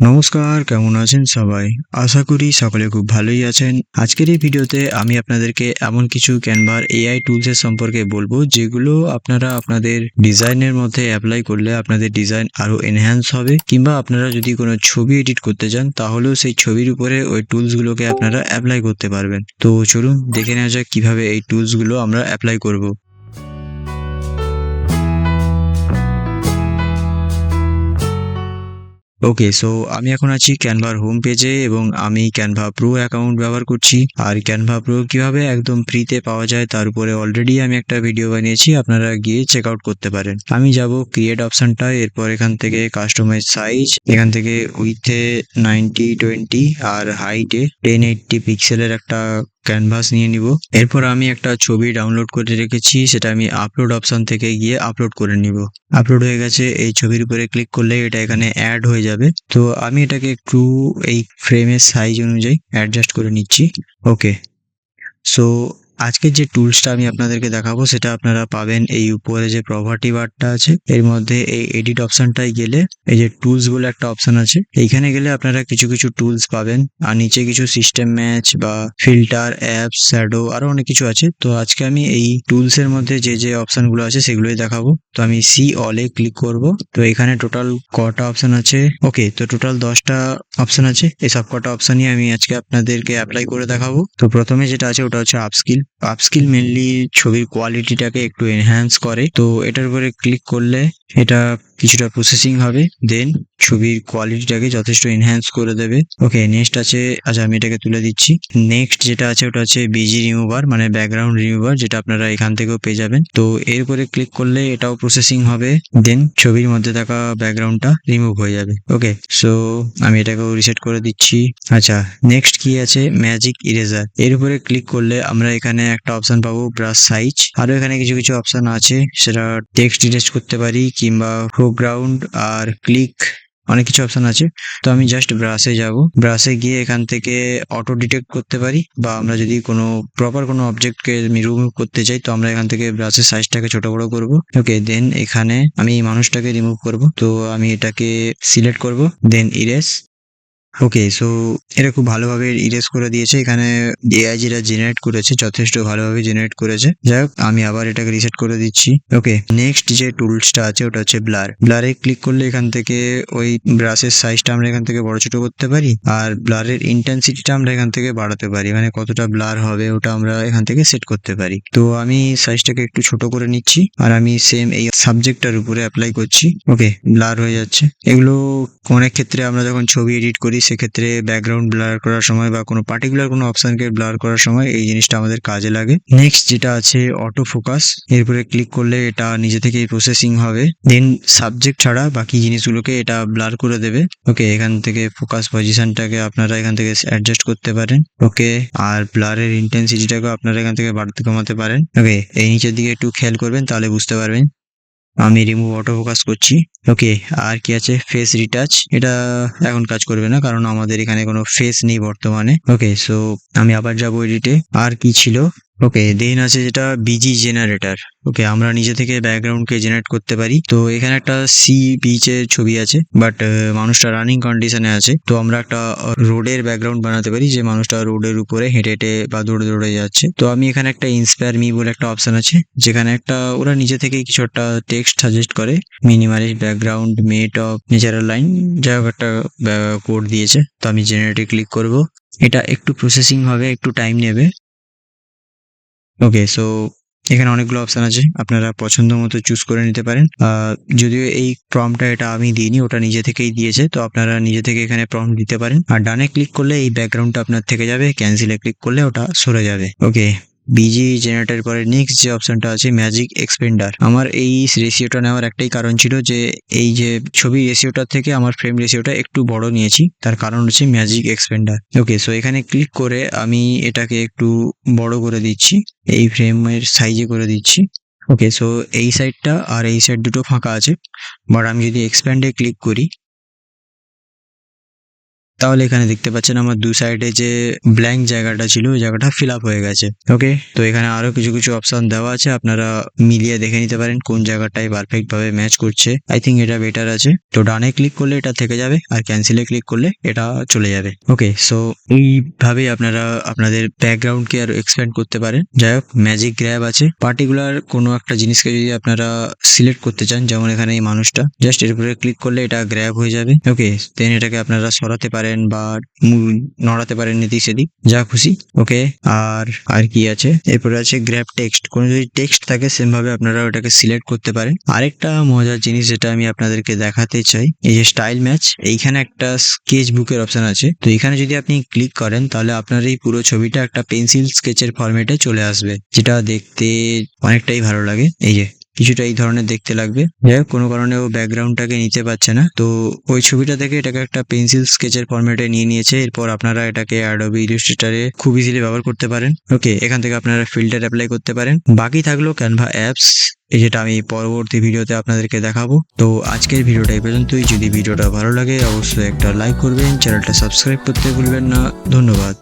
নমস্কার, কেমন আছেন সবাই? আশা করি সকলে খুব ভালোই আছেন। আজকের এই ভিডিওতে আমি আপনাদেরকে এমন কিছু ক্যানভার এআই টুলসের সম্পর্কে বলবো, যেগুলো আপনারা আপনাদের ডিজাইনের মধ্যে অ্যাপ্লাই করলে আপনাদের ডিজাইন আরো এনহ্যান্স হবে, কিংবা আপনারা যদি কোনো ছবি এডিট করতে চান তাহলেও সেই ছবির উপরে ওই টুলসগুলোকে আপনারা অ্যাপ্লাই করতে পারবেন। তো চলুন দেখে নেওয়া যাক কিভাবে এই টুলসগুলো আমরা অ্যাপ্লাই করব। ওকে, সো আমি এখন আছি ক্যানভার হোম পেজে এবং আমি ক্যানভা প্রো অ্যাকাউন্ট ব্যবহার করছি। আর ক্যানভা প্রো কিভাবে একদম ফ্রিতে পাওয়া যায় তার উপরে অলরেডি আমি একটা ভিডিও বানিয়েছি, আপনারা গিয়ে চেক আউট করতে পারেন। আমি যাব ক্রিয়েট অপশনটা, এরপর এখান থেকে কাস্টমাইজ সাইজ, এখান থেকে উইথে 90/20 আর হাইটে 1080 পিক্সেলের একটা ক্যানভাস নিয়ে নিব। এরপর আমি একটা ছবি ডাউনলোড করে রেখেছি, সেটা আমি আপলোড অপশন থেকে গিয়ে আপলোড করে নিব। আপলোড হয়ে গেছে, এই ছবির উপরে ক্লিক করলে এটা এখানে অ্যাড হয়ে যাবে। তো আমি এটাকে একটু এই ফ্রেমের সাইজ অনুযায়ী অ্যাডজাস্ট করে নিচ্ছি। ওকে, সো আজকের যে টুলসটা আমি আপনাদেরকে দেখাবো সেটা আপনারা পাবেন এই উপরে যে প্রপার্টি বারটা আছে, এর মধ্যে এই এডিট অপশনটাই গেলে এই যে টুলস বলে একটা অপশন আছে, এইখানে গেলে আপনারা কিছু কিছু টুলস পাবেন। আর নিচে কিছু সিস্টেম ম্যাচ বা ফিল্টার, অ্যাপস, শ্যাডো, আরো অনেক কিছু আছে। তো আজকে আমি এই টুলস এর মধ্যে যে যে অপশনগুলো আছে সেগুলোই দেখাবো। তো আমি সি অলে ক্লিক করব। তো এখানে টোটাল কটা অপশন আছে? ওকে, তো টোটাল 10টা অপশন আছে। এই সব কটা অপশনই আমি আজকে আপনাদেরকে অ্যাপ্লাই করে দেখাবো। তো প্রথমে যেটা আছে ওটা হচ্ছে আপস্কিল। আপস্কিল মেনলি ছবির কোয়ালিটিটাকে একটু এনহ্যান্স করে। তো এটার উপরে ক্লিক করলে এটা কিছুটা প্রসেসিং হবে, দেন ছবির কোয়ালিটিটাকে যথেষ্ট এনহ্যান্স করে দেবে। ওকে, নেক্সট আছে, আচ্ছা আমি এটাকে তুলে দিচ্ছি। নেক্সট যেটা আছে ওটা হচ্ছে বিজি রিমুভার, মানে ব্যাকগ্রাউন্ড রিমুভার, যেটা আপনারা এখান থেকেও পেয়ে যাবেন। তো এর উপরে ক্লিক করলে এটাও প্রসেসিং হবে, দেন ছবির মধ্যে থাকা ব্যাকগ্রাউন্ডটা রিমুভ হয়ে যাবে। ওকে, সো আমি এটাকেও রিসেট করে দিচ্ছি। আচ্ছা, নেক্সট কি আছে? Magic eraser. এর উপরে ক্লিক করলে আমরা এখানে একটা অপশন পাবো ব্রাশ সাইজ। আরো এখানে কিছু কিছু অপশন আছে, সেটা টেক্সট ইরেজ করতে পারি কিংবা ফোরগ্রাউন্ড আর ক্লিক, অনেক কিছু অপশন আছে। তো আমি জাস্ট ব্রাশে যাব। ব্রাশে গিয়ে এখান থেকে অটো ডিটেক্ট করতে পারি, বা আমরা যদি কোনো প্রপার কোনো অবজেক্টকে রিমুভ করতে চাই তো আমরা এখান থেকে ব্রাশের সাইজটাকে ছোট বড় করব। ওকে, দেন এখানে আমি এই মানুষটাকে রিমুভ করব। তো আমি এটাকে সিলেক্ট করব, দেন ইরেজ। ওকে, সো এটা খুব ভালোভাবে ইরেজ করে দিয়েছে। এখানে এআই যেটা জেনারেট করেছে যথেষ্ট ভালোভাবে জেনারেট করেছে। যাই হোক, আমি আবার এটাকে রিসেট করে দিচ্ছি। ওকে, নেক্সট যে টুলসটা আছে ওটা হচ্ছে ব্লার। ব্লারে ক্লিক করলে এখান থেকে ওই ব্রাশের সাইজটা আমরা এখান থেকে বড় ছোট করতে পারি, আর ব্লারের ইন্টেন্সিটিটা আমরা এখান থেকে বাড়াতে পারি, মানে কতটা ব্লার হবে ওটা আমরা এখান থেকে সেট করতে পারি। তো আমি সাইজটাকে একটু ছোট করে নিচ্ছি, আর আমি সেম এই সাবজেক্টটার উপরে অ্যাপ্লাই করছি। ওকে, ব্লার হয়ে যাচ্ছে। এগুলো অনেক ক্ষেত্রে আমরা যখন ছবি এডিট করি সেক্ষেত্রে ব্যাকগ্রাউন্ড ব্লার করার সময় বা কোনো পার্টিকুলার কোনো অপশনকে ব্লার করার সময় এই জিনিসটা আমাদের কাজে লাগে। নেক্সট যেটা আছে অটো ফোকাস। এরপরে ক্লিক করলে এটা নিজে থেকেই প্রসেসিং হবে, দেন সাবজেক্ট ছাড়া বাকি জিনিসগুলোকে এটা ব্লার করে দেবে। ওকে, এখান থেকে ফোকাস পজিশনটাকে আপনারা এখান থেকে অ্যাডজাস্ট করতে পারেন। ওকে, আর ব্লারের ইন্টেন্সিটিটাকে আপনারা এখান থেকে বাড়তে কমাতে পারেন। ওকে, এই নিচের দিকে একটু খেয়াল করবেন, তাহলে বুঝতে পারবেন। আমি রিমুভ অটো ফোকাস করছি। ওকে, আর কি আছে? Face retouch. এটা এখন কাজ করবে না, কারণ আমাদের এখানে কোনো ফেস নেই বর্তমানে। ওকে, সো আমি আবার যাবো এডিটে। আর কি ছিল? ওকে, দেন আছে যেটা বিজি জেনারেটর। ওকে, আমরা নিজে থেকে ব্যাকগ্রাউন্ডকে জেনারেট করতে পারি। তো এখানে একটা সি বিচের ছবি আছে, বাট মানুষটা রানিং কন্ডিশনে আছে। তো আমরা একটা রোডের ব্যাকগ্রাউন্ড বানাতে পারি, যে মানুষটা রোডের উপরে হেঁটে হেঁটে বা দৌড়ে দৌড়ে যাচ্ছে। তো আমি এখানে একটা ইন্সপায়ার মি বলে একটা অপশন আছে, যেখানে একটা ওরা নিজে থেকেই কিছু একটা টেক্সট সাজেস্ট করে, minimalist background made of natural line, যাই হোক একটা কোড দিয়েছে। তো আমি জেনারেটে ক্লিক করব। এটা একটু প্রসেসিং হবে, একটু টাইম নেবে। ওকে, সো এখানে অনেকগুলো অপশন আছে, আপনারা পছন্দ মতো চুজ করে নিতে পারেন। যদিও এই প্রম্পটটা এটা আমি দিইনি, ওটা নিজে থেকেই দিয়েছে, তো আপনারা নিজে থেকে এখানে প্রম্পট দিতে পারেন। আর ডানে ক্লিক করলে এই ব্যাকগ্রাউন্ডটা আপনার থেকে যাবে, ক্যান্সেলে ক্লিক করলে ওটা সরে যাবে। ওকে, বিজি জেনারেটর পরে নেক্সট যে অপশনটা আছে ম্যাজিক এক্সপেন্ডার। আমার এই রেশিওটা নেওয়ার একটাই কারণ ছিল, যে এই যে ছবি রেশিওটা থেকে আমার ফ্রেম রেশিওটা একটু বড় নিয়েছি, তার কারণ হচ্ছে ম্যাজিক এক্সপেন্ডার। ওকে, সো এখানে ক্লিক করে আমি এটাকে একটু বড় করে দিচ্ছি, এই ফ্রেমের সাইজে করে দিচ্ছি। ওকে, সো এই সাইডটা আর এই সাইড দুটো ফাঁকা আছে, বাট আমি যদি এক্সপ্যান্ডে ক্লিক করি তাহলে এখানে দেখতে পাচ্ছেন আমার দু সাইডে যে ব্ল্যাঙ্ক জায়গাটা ছিল ওই জায়গাটা ফিল আপ হয়ে গেছে। ওকে, তো এখানে আরো কিছু কিছু অপশন দেওয়া আছে, আপনারা মিলিয়ে দেখে নিতে পারেন কোন জায়গাটায় পারফেক্ট ভাবে ম্যাচ করছে। আই থিঙ্ক এটা বেটার আছে। তো ডানে ক্লিক করলে এটা থেকে যাবে আর ক্যান্সেলে ক্লিক করলে এটা চলে যাবে। ওকে, সো এইভাবেই আপনারা আপনাদের ব্যাকগ্রাউন্ডকে আর এক্সপ্যান্ড করতে পারেন। যাই হোক, ম্যাজিক গ্র্যাব আছে, পার্টিকুলার কোনো একটা জিনিসকে যদি আপনারা সিলেক্ট করতে চান, যেমন এখানে এই মানুষটা, জাস্ট এর উপরে ক্লিক করলে এটা গ্র্যাব হয়ে যাবে। ওকে, দেন এটাকে আপনারা সরাতে পারেন বা নড়াতে পারেন এদিক সেদিক, যা খুশি। ওকে, আর কি আছে, এরপরে আছে গ্র্যাব টেক্সট। কোনো যদি টেক্সট থাকে সেম ভাবে আপনারা ওটাকে সিলেক্ট করতে পারেন। আরেকটা মজার জিনিস যেটা আমি আপনাদেরকে দেখাতে চাই, এই যে স্টাইল ম্যাচ, এইখানে একটা স্কেচ বুকের অপশন আছে। তো এখানে যদি আপনি ক্লিক করেন তাহলে আপনার এই পুরো ছবিটা একটা পেন্সিল স্কেচের ফরম্যাটে চলে আসবে, যেটা দেখতে অনেকটাই ভালো লাগে। এই যে কিছুটা এই ধরনের দেখতে লাগবে। যাই হোক, কোনো কারণে ও ব্যাকগ্রাউন্ডটাকে নিতে পারছে না, তো ওই ছবিটা থেকে এটাকে একটা পেন্সিল স্কেচের ফরম্যাটে নিয়ে নিয়েছে। এরপর আপনারা এটাকে অ্যাডোবি ইলাস্ট্রেটরে খুব ইজিলি ব্যবহার করতে পারেন। ওকে, এখান থেকে আপনারা ফিল্টার অ্যাপ্লাই করতে পারেন। বাকি থাকলো ক্যানভা অ্যাপস, যেটা আমি পরবর্তী ভিডিওতে আপনাদেরকে দেখাবো। তো আজকের ভিডিওটা এই পর্যন্তই। যদি ভিডিওটা ভালো লাগে অবশ্যই একটা লাইক করবেন, চ্যানেলটা সাবস্ক্রাইব করতে ভুলবেন না। ধন্যবাদ।